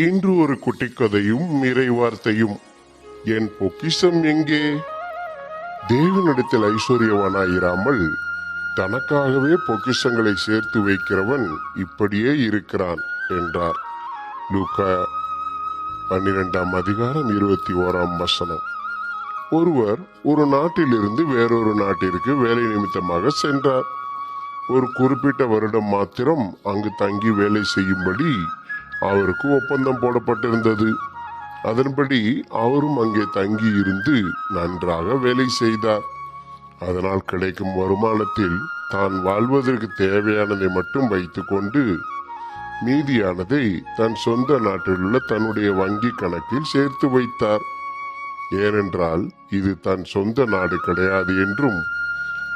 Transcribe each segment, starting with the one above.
இன்று ஒரு குட்டிக்கதையும் இறைவார்த்தையும். என் பொக்கிஷம் எங்கே? தேவனிடத்தில் ஐஸ்வர்யவானாயிராமல் தனக்காகவே பொக்கிஷங்களை சேர்த்து வைக்கிறவன் இப்படியே இருக்கிறான் என்றார். லூக்கா 12:21. ஒருவர் ஒரு நாட்டிலிருந்து வேறொரு நாட்டிற்கு வேலை நிமித்தமாக சென்றார். ஒரு குறிப்பிட்ட வருடம் மாத்திரம் அங்கு தங்கி வேலை செய்யும்படி அவருக்கு ஒப்பந்தம் போடப்பட்டிருந்தது. அதன்படி அவரும் அங்கே தங்கி இருந்து நன்றாக வேலை செய்தார். அதனால் கிடைக்கும் வருமானத்தில் தான் வாழ்வதற்கு தேவையானதை மட்டும் வைத்துக்கொண்டு மீதியானதை தன் சொந்த நாட்டில் உள்ள தன்னுடைய வங்கி கணக்கில் சேர்த்து வைத்தார். ஏனென்றால் இது தன் சொந்த நாடு கிடையாது என்றும்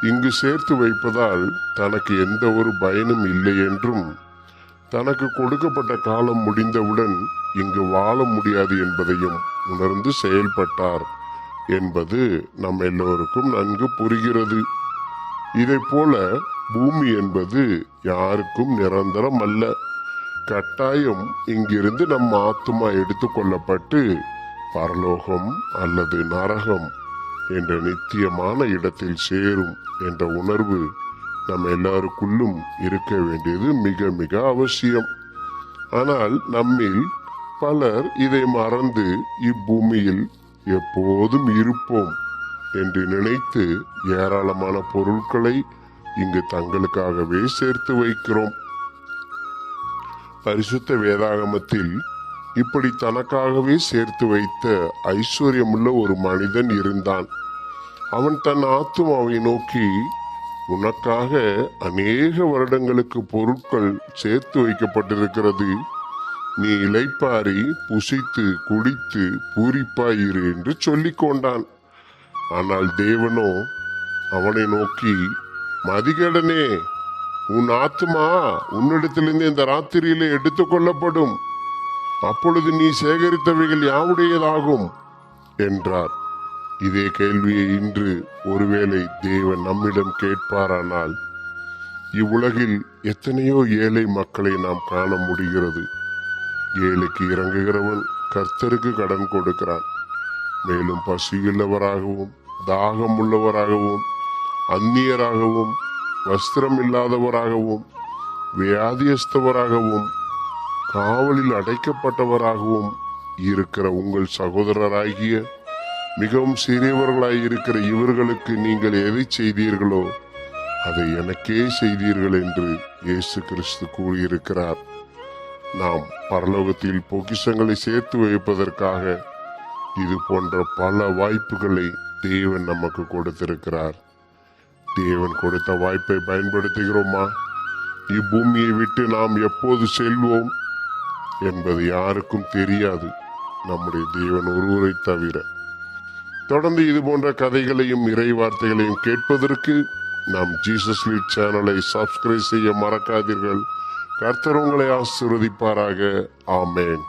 இங்கு சேர்த்து வைப்பதால் தனக்கு எந்த ஒரு பயனும் இல்லை என்றும் தனக்கு கொடுக்கப்பட்ட காலம் முடிந்தவுடன் இங்கு வாழ முடியாது என்பதையும் உணர்ந்து செயல்பட்டார் என்பது நம் எல்லோருக்கும் நன்கு புரிகிறது. இதை போல பூமி என்பது யாருக்கும் நிரந்தரம் அல்ல. கட்டாயம் இங்கிருந்து நம் ஆத்துமா எடுத்துக்கொள்ளப்பட்டு பரலோகம் அல்லது நரகம் என்ற நித்தியமான இடத்தில் சேரும் என்ற உணர்வு நம் எல்லாருக்குள்ளும் இருக்க வேண்டியது மிக மிக அவசியம். ஆனால் நம்மில் பலர் இதை மறந்து இப்பூமியில் எப்போதும் இருப்போம் என்று நினைத்து ஏராளமான பொருட்களை இங்கு தங்களுக்காகவே சேர்த்து வைக்கிறோம். பரிசுத்த வேதாகமத்தில் இப்படி தனக்காகவே சேர்த்து வைத்த ஐஸ்வர்யமுள்ள ஒரு மனிதன் இருந்தான். அவன் தன் ஆத்துமாவை நோக்கி, உனக்காக அநேக வருடங்களுக்கு பொருட்கள் சேர்த்து வைக்கப்பட்டிருக்கிறது, நீ இளைப்பாரி புசித்து குடித்து பூரிப்பாயிரு என்று சொல்லிக் கொண்டான். ஆனால் தேவனோ அவனை நோக்கி, மதிகேடனே, உன் ஆத்துமா உன்னிடத்திலிருந்து இந்த ராத்திரியிலே எடுத்துக்கொள்ளப்படும், அப்பொழுது நீ சேகரித்தவைகள் யாவுடையதாகும் என்றார். இதே கேள்வியை இன்று ஒருவேளை தேவன் நம்மிடம் கேட்பாரானால், இவ்வுலகில் எத்தனையோ ஏழை மக்களை நாம் காண முடிகிறது. ஏழைக்கு இறங்குகிறவன் கர்த்தருக்கு கடன் கொடுக்கிறான். மேலும் பசியுள்ளவராகவும் தாகம் உள்ளவராகவும் அந்நியராகவும் வஸ்திரம் இல்லாதவராகவும் வியாதியஸ்தவராகவும் காவலில் அடைக்கப்பட்டவராகவும் இருக்கிற உங்கள் சகோதரராகிய மிகவும் சிறியவர்களாய் இருக்கிற இவர்களுக்கு நீங்கள் எதை செய்தீர்களோ அதை எனக்கே செய்தீர்கள் என்று இயேசு கிறிஸ்து கூறியிருக்கிறார். நாம் பரலோகத்தில் பொக்கிஷங்களை சேர்த்து வைப்பதற்காக இது போன்ற பல வாய்ப்புகளை தேவன் நமக்கு கொடுத்திருக்கிறார். தேவன் கொடுத்த வாய்ப்பை பயன்படுத்துகிறோமா? இப்பூமியை விட்டு நாம் எப்போது செல்வோம் என்பது யாருக்கும் தெரியாது, நம்முடைய தேவன் ஒருவரை தவிர. தொடர்ந்து இது போன்ற கதைகளையும் இறை வார்த்தைகளையும் கேட்பதற்கு நாம் ஜீசஸ் லீட் சேனலை சப்ஸ்கிரைப் செய்ய மறக்காதீர்கள். கர்த்தர் உங்களை ஆசீர்வதிப்பாராக. ஆமேன்.